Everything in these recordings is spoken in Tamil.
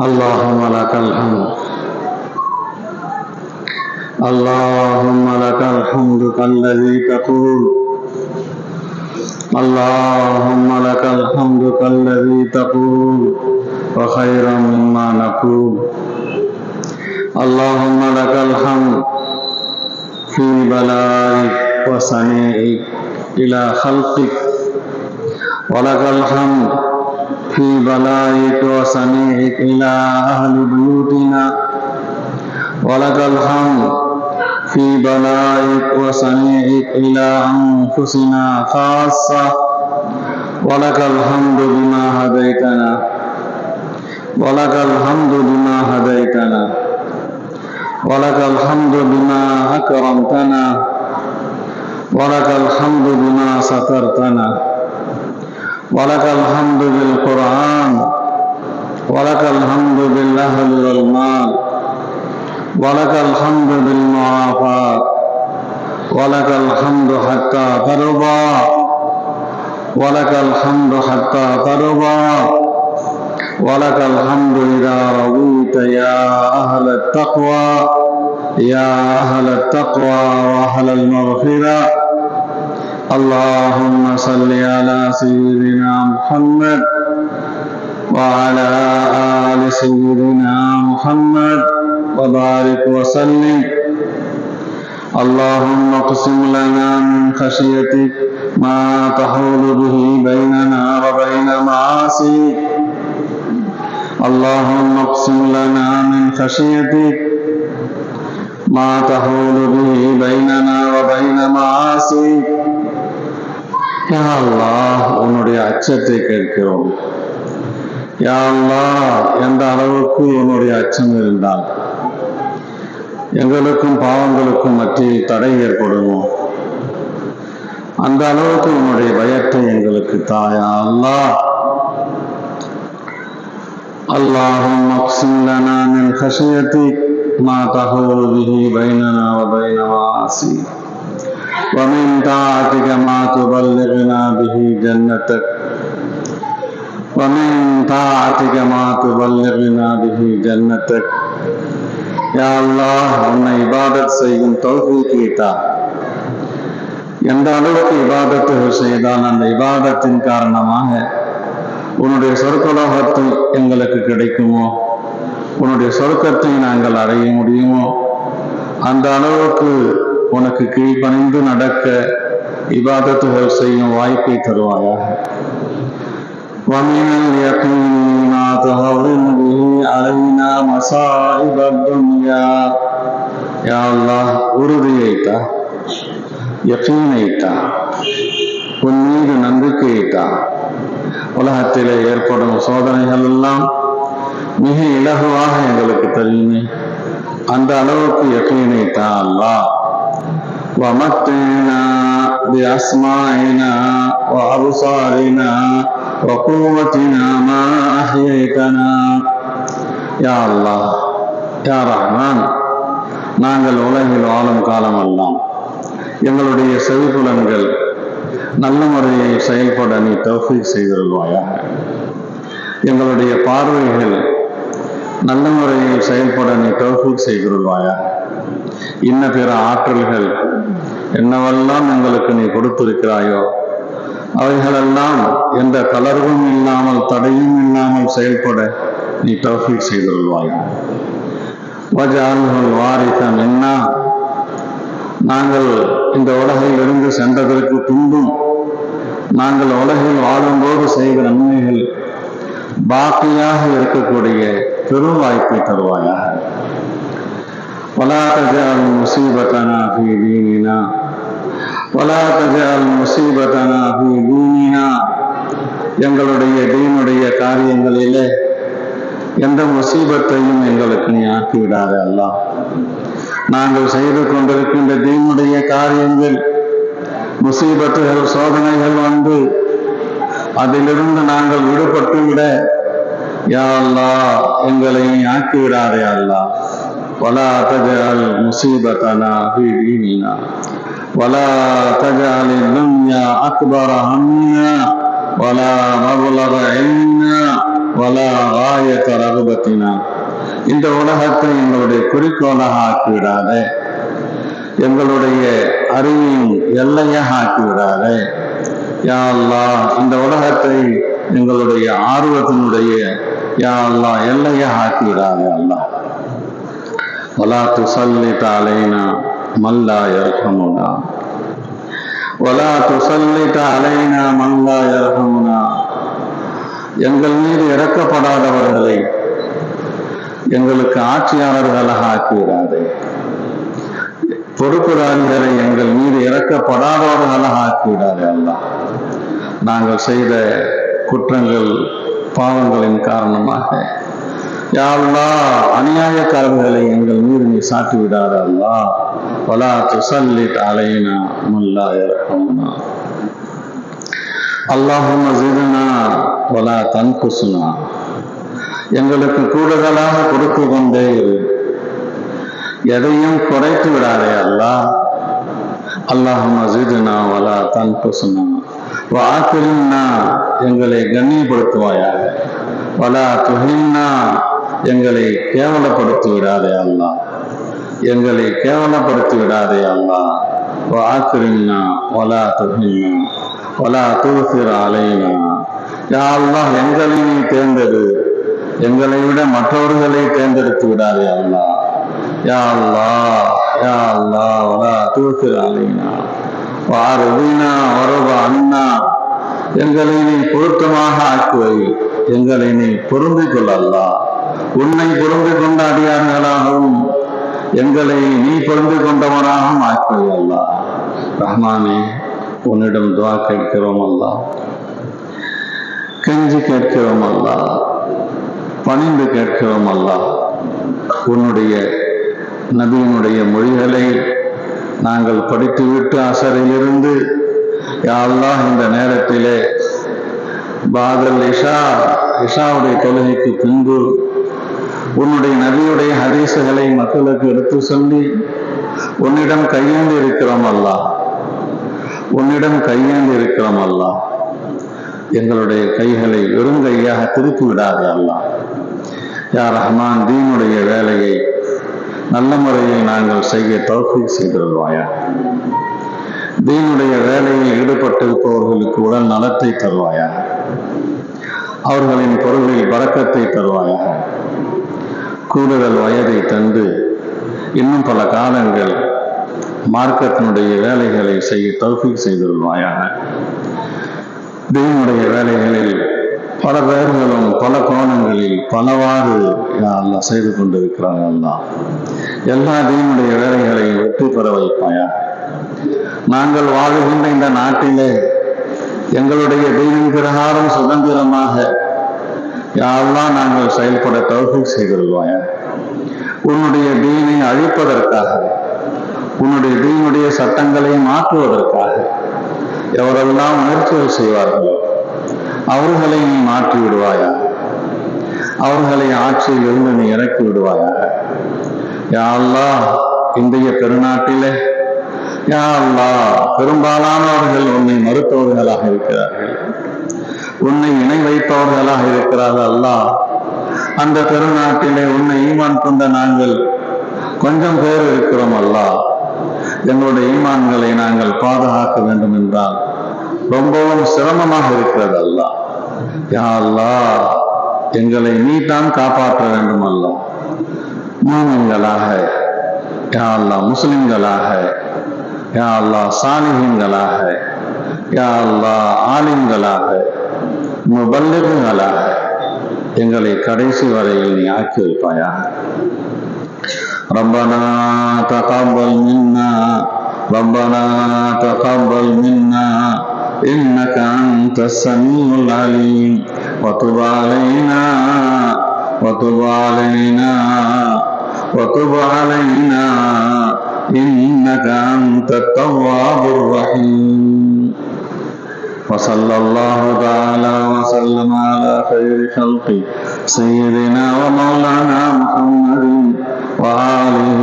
اللهم لك الحمد اللهم لك الحمد كالذي تقول اللهم لك الحمد كالذي تقول وخيرا مما نقول اللهم لك الحمد في بلائك وصنيعك إلى خلقك ولك الحمد في بلائك وصنيعك إلى أهل بيوتنا ولك الحمد في بلائك وصنيعك إلى أنفسنا خاصة ولك الحمد بما هديتنا ولك الحمد بما هديتنا ولك الحمد بما أكرمتنا ولك الحمد بما سترتنا ولك الحمد بالقرآن ولك الحمد بالأهل والمال ولك الحمد بالمعافاة ولك الحمد حتى ترضى ولك الحمد حتى ترضى ولك الحمد إذا رضيت يا أهل التقوى يا أهل التقوى وأهل المغفرة اللهم صل على سيدنا محمد وعلى آل سيدنا محمد وبارك وسلم اللهم اقسم لنا من خشيتك ما تحول به بيننا وبين معاصيك اللهم اقسم لنا من خشيتك ما تحول به بيننا وبين معاصيك யா அல்லாஹ் உன்னுடைய அச்சத்தை கேட்கிறோம். யா அல்லாஹ் எந்த அளவுக்கு உன்னுடைய அச்சம் இருந்தால் எங்களுக்கும் பாவங்களுக்கும் மத்தியில் தடை ஏற்படுமோ அந்த அளவுக்கு உன்னுடைய பயத்தை எங்களுக்கு தாயா அல்லாஹ். اللهم اقسم لنا من خشيتك ما تحول به بيننا وبين معاصيك ومن طاعتك ما تبلغنا به جنتك ومن طاعتك ما تبلغنا به جنتك யா அல்லாஹ் உன்னை இபாதத் செய்யும் தௌஃபீக்கை தா. எந்த அளவுக்கு இபாதத்துகள் செய்தால் அந்த இபாதத்தின் காரணமாக உன்னுடைய சொர்க்கலோகத்தை எங்களுக்கு கிடைக்குமோ உன்னுடைய சொர்க்கத்தை நாங்கள் அடைய முடியுமோ அந்த அளவுக்கு உனக்கு கீழ்ப்பணிந்து நடக்க இபாதத்துகள் செய்யும் வாய்ப்பை தருவாயாக. وَمِنَ الْيَقِينِ مَا تُهَوِّنُ بِهِ عَلَيْنَا مَصَائِبَ الدُّنْيَا யா அல்லாஹ் உறுதியைத்தா, யகீனைத்தா, உன் மீது நம்பிக்கையைத்தா. உலகத்திலே ஏற்படும் சோதனைகள் எல்லாம் மிக இலகுவாக எங்களுக்கு தெரியுமே அந்த அளவுக்கு யகீனைத்தா அல்லாஹ். وَمَتِّعْنَا بِأَسْمَاعِنَا وَأَبْصَارِنَا وَقُوَّتِنَا مَا أَحْيَيْتَنَا யா அல்லாஹ் யா ரஹ்மான் நாங்கள் உலகில் வாழும் காலமெல்லாம் எங்களுடைய செவிப்புலன்கள் நல்ல முறையை செயல்பட நீ தௌஃபீக் செய்திருவாயாக. எங்களுடைய பார்வைகள் நல்ல முறையில் செயல்பட நீ தௌஃபீக் செய்திருவாயாக. இன்ன பிற ஆற்றல்கள் என்னவெல்லாம் எங்களுக்கு நீ கொடுத்திருக்கிறாயோ அவைகளெல்லாம் எந்த தளர்வும் இல்லாமல் தடையும் இல்லாமல் செயல்பட நீ தௌஃபீக் செய்திருவாயாக. வஜஅல்ஹுல் வாரிஸ மின்னா நாங்கள் இந்த உலகில் இருந்து சென்றதற்கு பின்பும் நாங்கள் உலகில் வாழும்போது செய்த நன்மைகள் பாக்கியாக இருக்கக்கூடிய பெரும் வாய்ப்பை தருவாயாக. ولا تجعل مصيبتنا في ديننا ولا تجعل مصيبتنا في ديننا எங்களுடைய தீனுடைய காரியங்களிலே எந்த முசீபத்தையும் எங்களுக்கு நீ ஆக்கிவிடாத அல்லாஹ். நாங்கள் செய்து கொண்டிருக்கின்ற தீனுடைய காரியங்கள் முசீபத்துகள் சோதனைகள் வந்து அதிலிருந்து நாங்கள் விடுபட்டு விட யா அல்லாஹ் எங்களை ஆக்கிவிடாதே அல்லாஹ். ولا تجعل مصيبتنا في ديننا ولا تجعل الدنيا أكبر همنا ولا مبلغ علمنا வலா ஆயத்த ரகுபத்தினா, இந்த உலகத்தை எங்களுடைய குறிக்கோளாக ஆக்கிவிடாதே, எங்களுடைய அறிவின் எல்லையாக ஆக்கிவிடாதே. யா அல்லாஹ், இந்த உலகத்தை எங்களுடைய ஆர்வத்தினுடைய யா அல்லாஹ் எல்லையாக ஆக்கிவிடாதே அல்லாஹ். வலா துஸல்லித் அலைனா மன் லா யர்ஹமுனா, வலா துஸல்லித் அலைனா மன் லா யர்ஹமுனா, எங்கள் மீது இறக்கப்படாதவர்களை எங்களுக்கு ஆட்சியாளர்களாக ஆக்கிவிடாதே, பொறுப்புதாரிகளை எங்கள் மீது இறக்கப்படாதவர்களாக ஆக்கிவிடாதே அல்லாஹ். நாங்கள் செய்த குற்றங்கள் பாவங்களின் காரணமாக யா அல்லாஹ் அநியாயக்காரர்களை எங்கள் மீது நீ சாட்டி விடாத அல்லாஹ். வலா துஸல்லித் அலைனா மன் லா யர்ஹமுனா. அல்லாஹும்ம ஸித்னா வலா தன்குஸ்னா, எங்களுக்கு கூடுதலாக கொடுத்து கொண்டே இரு, எதையும் குறைத்து விடாதே அல்லாஹ். அல்லாஹும்ம ஸித்னா வலா தன்குஸ்னா வஅக்ரிம்னா, எங்களை கண்ணியப்படுத்துவாயாக. வலா துஹின்னா, எங்களை கேவலப்படுத்தி விடாதே அல்லாஹ், எங்களை கேவலப்படுத்தி விடாதே அல்லாஹ். வஅக்ரிம்னா வலா துஹின்னா வலா துஃசிர் அலைனா. யா அல்லாஹ், எங்களை நீ தேர்ந்தெடு, எங்களை விட மற்றவர்களை தேர்ந்தெடுத்து விடாதே அல்லாஹ். யா அல்லாஹ், யா அல்லாஹ், வலா துஃசிர் அலைனா வஅர்தினா வர்த அன்னா, எங்களை நீ பொருத்தமாக ஆக்குவை, எங்களை நீ பொருந்திக் கொள் அல்லாஹ். உன்னை பொருந்திக் கொண்ட அடியார்களாகவும் எங்களை நீ பொருந்திக் கொண்டவனாகவும் ஆக்குவை அல்லாஹ். ரஹ்மானே, உன்னிடம் துஆ கேட்கிறோம் அல்லாஹ், கெஞ்சி கேட்கிறோம் அல்லாஹ், பணிந்து கேட்கிறோம் அல்லாஹ். உன்னுடைய நபியினுடைய மொழிகளை நாங்கள் படித்துவிட்டு அசரிலிருந்து யா அல்லாஹ் இந்த நேரத்திலே பாதல் இஷாவுடைய தொழுகைக்கு பின்பு உன்னுடைய நபியுடைய ஹதீசுகளை மக்களுக்கு எடுத்து சொல்லி உன்னிடம் கையேந்து இருக்கிறோம் அல்லாஹ், உன்னிடம் கையேந்து இருக்கிறோம் அல்லாஹ். எங்களுடைய கைகளை வெறுங்கையாக திருப்பி விடாதே அல்லாஹ். யா ரஹ்மான், தீனுடைய வேலையை நல்ல முறையில் நாங்கள் செய்ய தௌஃபீக் செய்திருவாயா. தீனுடைய வேலையில் ஈடுபட்டிருப்பவர்களுக்கு உடல் நலத்தை தருவாயா, அவர்களின் பொருளில் பரக்கத்தை தருவாயாக. கூடுதல் வயதை தந்து இன்னும் பல காலங்கள் மார்க்கத்தினுடைய வேலைகளை செய்ய தௌஃபீக் செய்திருவாயாக. தீனுடைய வேலைகளில் பல பேர்களும் பல கோணங்களில் பலவாறு அல்லாஹ் செய்து கொண்டிருக்கிறாங்க அல்லாஹ். எல்லா தீனுடைய வேலைகளையும் வெற்றி பெற வைப்பாயா. நாங்கள் வாழுகின்ற இந்த நாட்டிலே எங்களுடைய தீனின் பிரகாரம் சுதந்திரமாக யா அல்லாஹ் நாங்கள் செயல்பட தௌஃபீக் செய்திருவாயா. உன்னுடைய தீனை அழிப்பதற்காக, உன்னுடைய தீனுடைய சட்டங்களை மாற்றுவதற்காக எவரெல்லாம் முயற்சிகள் செய்வார்களோ அவர்களை நீ மாற்றி விடுவாயா, அவர்களை ஆட்சியில் இருந்து நீ இறக்கி விடுவாயா. யா அல்லாஹ், இந்திய பெருநாட்டிலே யா அல்லாஹ் பெரும்பாலானவர்கள் உன்னை மறுத்தவர்களாக இருக்கிறார்கள், உன்னை இணை வைப்பவர்களாக இருக்கிறார்கள் அல்லாஹ். அந்த பெருநாட்டிலே உன்னை ஈமான் கொண்ட நாங்கள் கொஞ்சம் பேர் இருக்கிறோம் அல்லாஹ். எங்களுடைய ஈமான்களை நாங்கள் பாதுகாக்க வேண்டும் என்றால் ரொம்பவும் சிரமமாக இருக்கிறது அல்லாஹ். யா அல்லாஹ், எங்களை நீ தான் காப்பாற்ற வேண்டும் அல்லாஹ். மூமின்களாக யா அல்லாஹ், முஸ்லிம்களாக யா அல்லாஹ், சாலிஹீன்களாக யா அல்லாஹ், ஆலிம்களாக முபல்லிகுகளாக எங்களை கடைசி வரையில் நீ ஆக்கி வைப்பாயா. ரப்பனா தகப்பல் மின்னா, ரப்பனா தகப்பல் மின்னா இன்னக அன்தஸ் ஸமீஉல் அலீம் வதுப் அலைனா வதுப் அலைனா வதுப் அலைனா இன்னக அன்தத் தவ்வாபுர் ரஹீம். وصلى الله تعالى وسلم على خير خلقه سيدنا ومولانا محمد وآله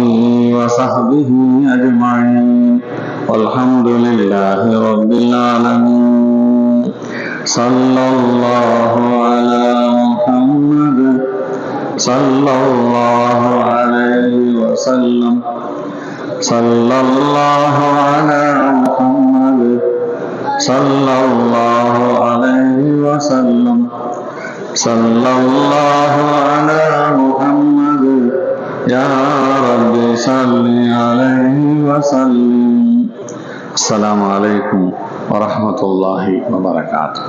وصحبه أجمعين والحمد لله رب العالمين. صلى الله على محمد صلى الله عليه وسلم صلى الله على محمد صلى الله عليه وسلم صلى الله على محمد يا رب صل عليه وسلم. السلام عليكم ورحمة الله وبركاته.